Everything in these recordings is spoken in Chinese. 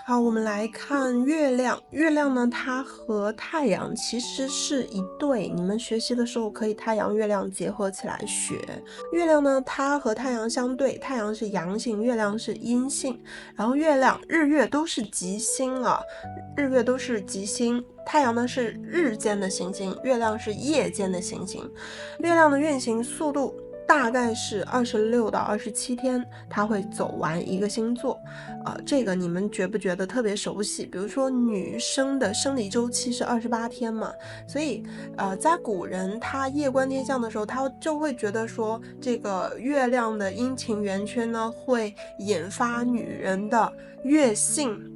好，我们来看月亮。月亮呢，它和太阳其实是一对，你们学习的时候可以太阳、月亮结合起来学。月亮呢，它和太阳相对，太阳是阳性，月亮是阴性。然后月亮、日月都是吉星啊，日月都是吉星。太阳呢是日间的行星，月亮是夜间的行星。月亮的运行速度大概是26到27天，它会走完一个星座。这个你们觉不觉得特别熟悉？比如说女生的生理周期是28天嘛，所以在古人他夜观天象的时候，他就会觉得说，这个月亮的阴晴圆缺呢，会引发女人的月性。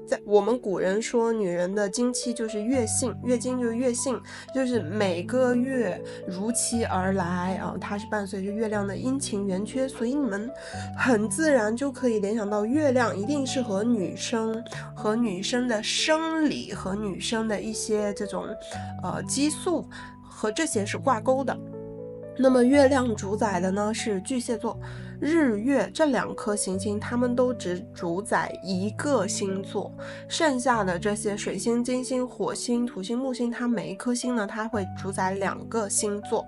在我们古人说，女人的经期就是月性，月经就是月性，就是每个月如期而来啊，它是伴随着月亮的阴晴圆缺，所以你们很自然就可以联想到月亮一定是和女生的生理和女生的一些这种激素和这些是挂钩的。那么月亮主宰的呢是巨蟹座，日月这2颗行星它们都只主宰一个星座，剩下的这些水星、金星、火星、土星、木星，它每一颗星呢它会主宰2个星座。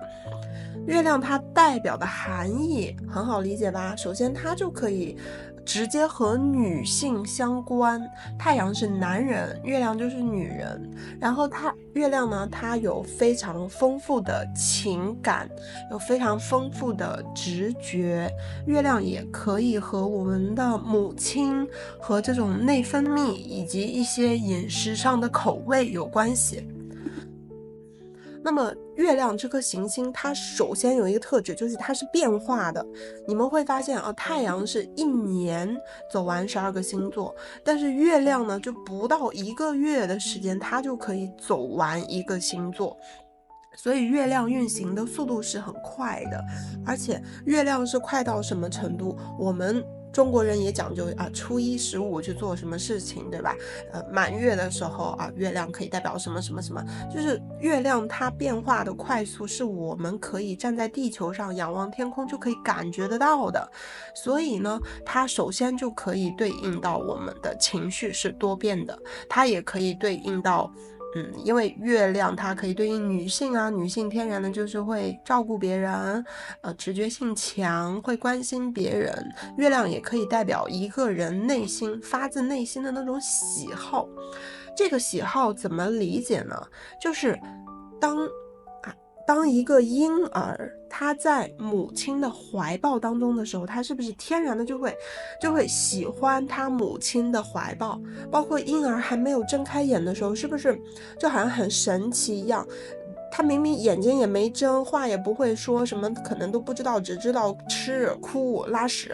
月亮它代表的含义很好理解吧？首先它就可以直接和女性相关，太阳是男人，月亮就是女人。然后月亮呢，它有非常丰富的情感，有非常丰富的直觉。月亮也可以和我们的母亲和这种内分泌以及一些饮食上的口味有关系。那么月亮这颗行星它首先有一个特质，就是它是变化的。你们会发现太阳是1年走完12个星座，但是月亮呢就不到1个月的时间，它就可以走完一个星座。所以月亮运行的速度是很快的，而且月亮是快到什么程度，我们中国人也讲究初一十五去做什么事情，对吧？满月的时候月亮可以代表什么什么什么，就是月亮它变化的快速是我们可以站在地球上仰望天空就可以感觉得到的。所以呢，它首先就可以对应到我们的情绪是多变的，它也可以对应到因为月亮它可以对应女性女性天然的就是会照顾别人，直觉性强，会关心别人。月亮也可以代表一个人内心发自内心的那种喜好。这个喜好怎么理解呢？就是当一个婴儿他在母亲的怀抱当中的时候，他是不是天然的就会喜欢他母亲的怀抱？包括婴儿还没有睁开眼的时候，是不是就好像很神奇一样？他明明眼睛也没睁，话也不会说，什么可能都不知道，只知道吃、哭、拉屎。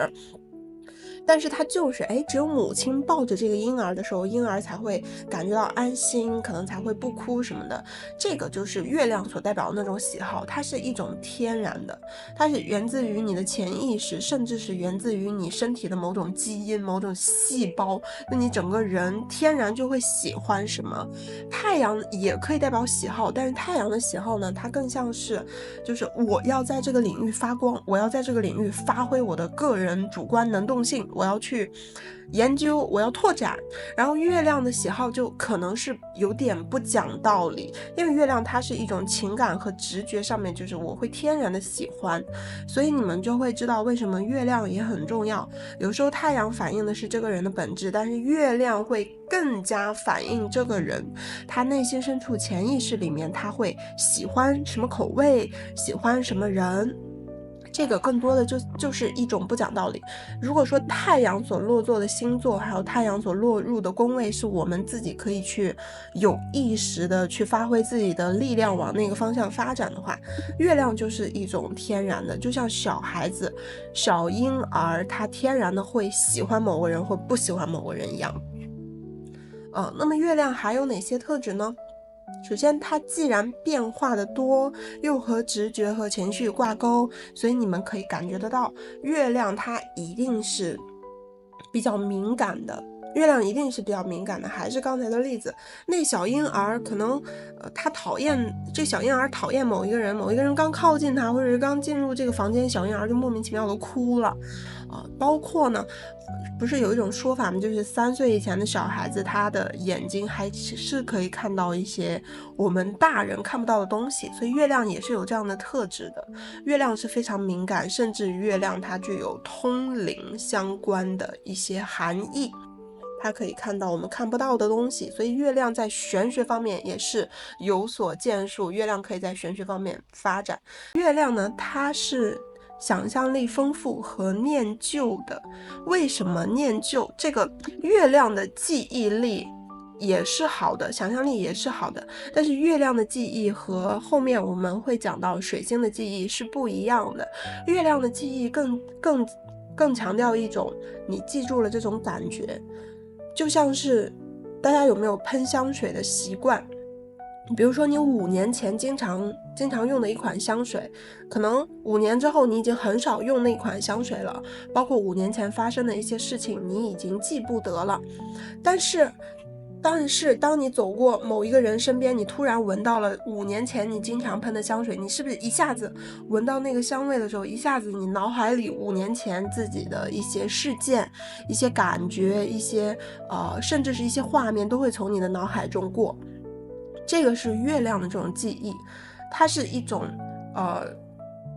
但是他就是只有母亲抱着这个婴儿的时候，婴儿才会感觉到安心，可能才会不哭什么的。这个就是月亮所代表的那种喜好，它是一种天然的，它是源自于你的潜意识，甚至是源自于你身体的某种基因、某种细胞，那你整个人天然就会喜欢什么。太阳也可以代表喜好，但是太阳的喜好呢，它更像是就是我要在这个领域发光，我要在这个领域发挥我的个人主观能动性，我要去研究，我要拓展。然后月亮的喜好就可能是有点不讲道理，因为月亮它是一种情感和直觉上面，就是我会天然的喜欢。所以你们就会知道为什么月亮也很重要。有时候太阳反映的是这个人的本质，但是月亮会更加反映这个人他内心深处潜意识里面他会喜欢什么口味，喜欢什么人。这个更多的就是一种不讲道理。如果说太阳所落座的星座还有太阳所落入的宫位是我们自己可以去有意识的去发挥自己的力量往那个方向发展的话，月亮就是一种天然的，就像小孩子小婴儿他天然的会喜欢某个人或不喜欢某个人一样。那么月亮还有哪些特质呢？首先它既然变化的多，又和直觉和情绪挂钩，所以你们可以感觉得到月亮它一定是比较敏感的。月亮一定是比较敏感的，还是刚才的例子，那小婴儿可能这小婴儿讨厌某一个人，某一个人刚靠近他，或者是刚进入这个房间，小婴儿就莫名其妙的哭了。包括呢不是有一种说法吗？就是3岁以前的小孩子，他的眼睛还是可以看到一些我们大人看不到的东西，所以月亮也是有这样的特质的。月亮是非常敏感，甚至月亮它具有通灵相关的一些含义，它可以看到我们看不到的东西，所以月亮在玄学方面也是有所建树，月亮可以在玄学方面发展。月亮呢，它是想象力丰富和念旧的。为什么念旧？这个月亮的记忆力也是好的，想象力也是好的，但是月亮的记忆和后面我们会讲到水星的记忆是不一样的。月亮的记忆更强调一种你记住了这种感觉，就像是大家有没有喷香水的习惯？比如说你5年前经常用的一款香水，可能5年之后你已经很少用那款香水了，包括5年前发生的一些事情你已经记不得了。但是当你走过某一个人身边，你突然闻到了5年前你经常喷的香水，你是不是一下子闻到那个香味的时候，一下子你脑海里5年前自己的一些事件、一些感觉、一些甚至是一些画面都会从你的脑海中过。这个是月亮的这种记忆，它是一种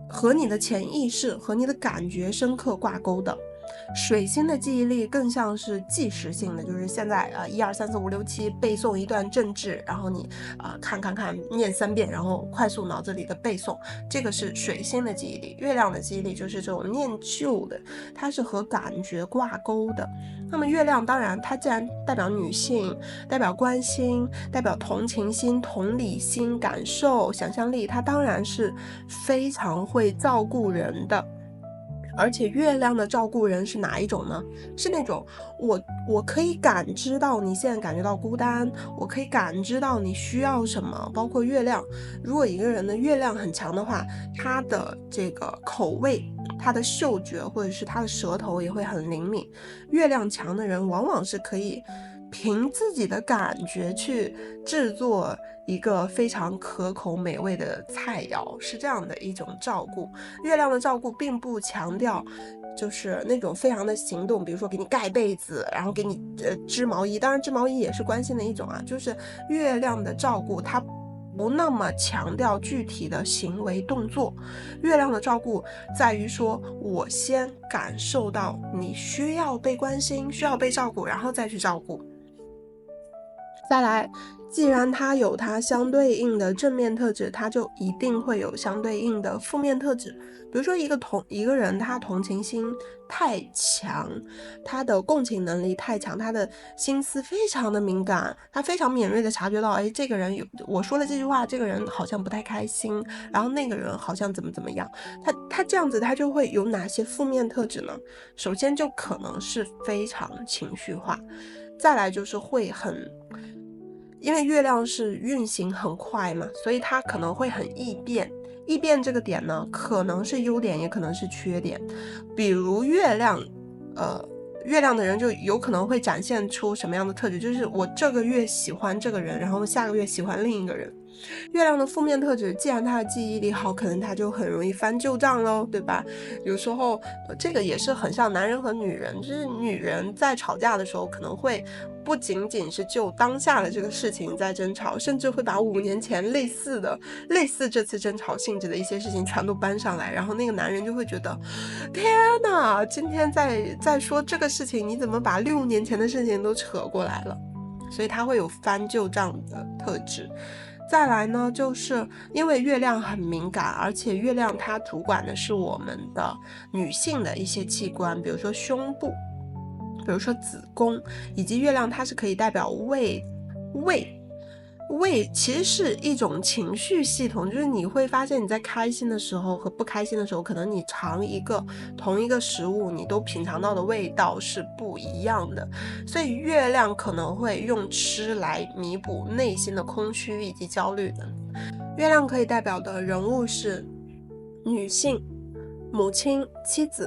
和你的潜意识和你的感觉深刻挂钩的。水星的记忆力更像是即时性的，就是现在1、2、3、4、5、6、7背诵一段政治，然后你看念3遍，然后快速脑子里的背诵，这个是水星的记忆力。月亮的记忆力就是这种念旧的，它是和感觉挂钩的。那么月亮当然它既然代表女性，代表关心，代表同情心、同理心、感受、想象力，它当然是非常会照顾人的。而且月亮的照顾人是哪一种呢？是那种我可以感知到你现在感觉到孤单，我可以感知到你需要什么。包括月亮，如果一个人的月亮很强的话，他的这个口味、他的嗅觉或者是他的舌头也会很灵敏。月亮强的人往往是可以凭自己的感觉去制作一个非常可口美味的菜肴，是这样的一种照顾。月亮的照顾并不强调就是那种非常的行动，比如说给你盖被子，然后给你织毛衣，当然织毛衣也是关心的一种啊，就是月亮的照顾它不那么强调具体的行为动作。月亮的照顾在于说我先感受到你需要被关心，需要被照顾，然后再去照顾。再来，既然它有它相对应的正面特质，它就一定会有相对应的负面特质。比如说一个人他同情心太强，他的共情能力太强，他的心思非常的敏感，他非常敏锐的察觉到，这个人我说了这句话，这个人好像不太开心，然后那个人好像怎么样，他这样子他就会有哪些负面特质呢？首先就可能是非常情绪化，再来就是会因为月亮是运行很快嘛，所以它可能会很易变。易变这个点呢，可能是优点，也可能是缺点。比如月亮的人就有可能会展现出什么样的特质，就是我这个月喜欢这个人，然后下个月喜欢另一个人。月亮的负面特质，既然他的记忆力好，可能他就很容易翻旧账咯，对吧？有时候这个也是很像男人和女人，就是女人在吵架的时候可能会不仅仅是就当下的这个事情在争吵，甚至会把5年前类似这次争吵性质的一些事情全都搬上来，然后那个男人就会觉得天哪，今天在说这个事情，你怎么把6年前的事情都扯过来了？所以他会有翻旧账的特质。再来呢，就是因为月亮很敏感，而且月亮它主管的是我们的女性的一些器官，比如说胸部，比如说子宫，以及月亮它是可以代表胃其实是一种情绪系统，就是你会发现你在开心的时候和不开心的时候，可能你尝同一个食物，你都品尝到的味道是不一样的。所以月亮可能会用吃来弥补内心的空虚以及焦虑的。月亮可以代表的人物是女性、母亲、妻子、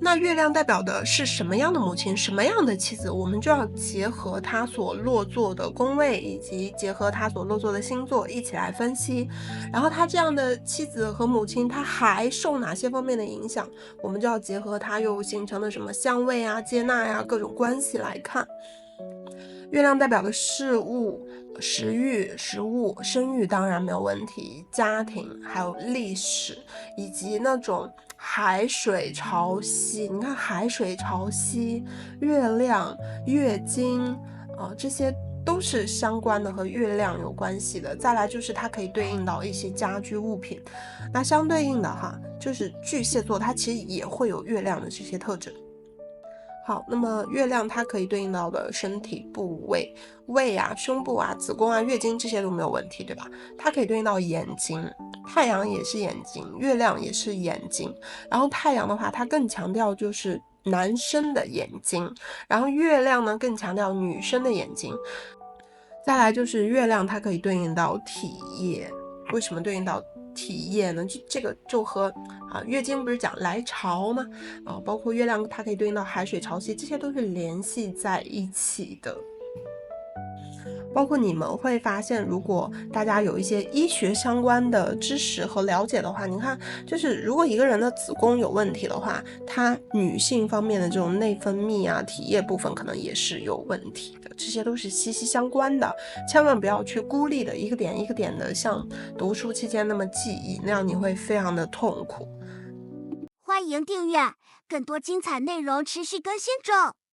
那月亮代表的是什么样的母亲，什么样的妻子，我们就要结合她所落座的宫位，以及结合她所落座的星座一起来分析。然后她这样的妻子和母亲，她还受哪些方面的影响，我们就要结合她又形成的什么相位啊、接纳呀、各种关系来看。月亮代表的事物、食欲、食物、生育当然没有问题，家庭还有历史，以及那种海水潮汐。你看海水潮汐、月亮、月经这些都是相关的，和月亮有关系的。再来就是它可以对应到一些家居物品，那相对应的就是巨蟹座，它其实也会有月亮的这些特征。好，那么月亮它可以对应到的身体部位，胃啊、胸部啊、子宫啊、月经这些都没有问题，对吧？它可以对应到眼睛，太阳也是眼睛，月亮也是眼睛。然后太阳的话，它更强调就是男生的眼睛，然后月亮呢更强调女生的眼睛。再来就是月亮，它可以对应到体液。为什么对应到体液呢？这个就和月经不是讲来潮吗？包括月亮它可以对应到海水潮汐，这些都是联系在一起的。包括你们会发现，如果大家有一些医学相关的知识和了解的话，你看，就是如果一个人的子宫有问题的话，她女性方面的这种内分泌啊、体液部分可能也是有问题的，这些都是息息相关的，千万不要去孤立的一个点一个点的像读书期间那么记忆，那样你会非常的痛苦。欢迎订阅，更多精彩内容持续更新中。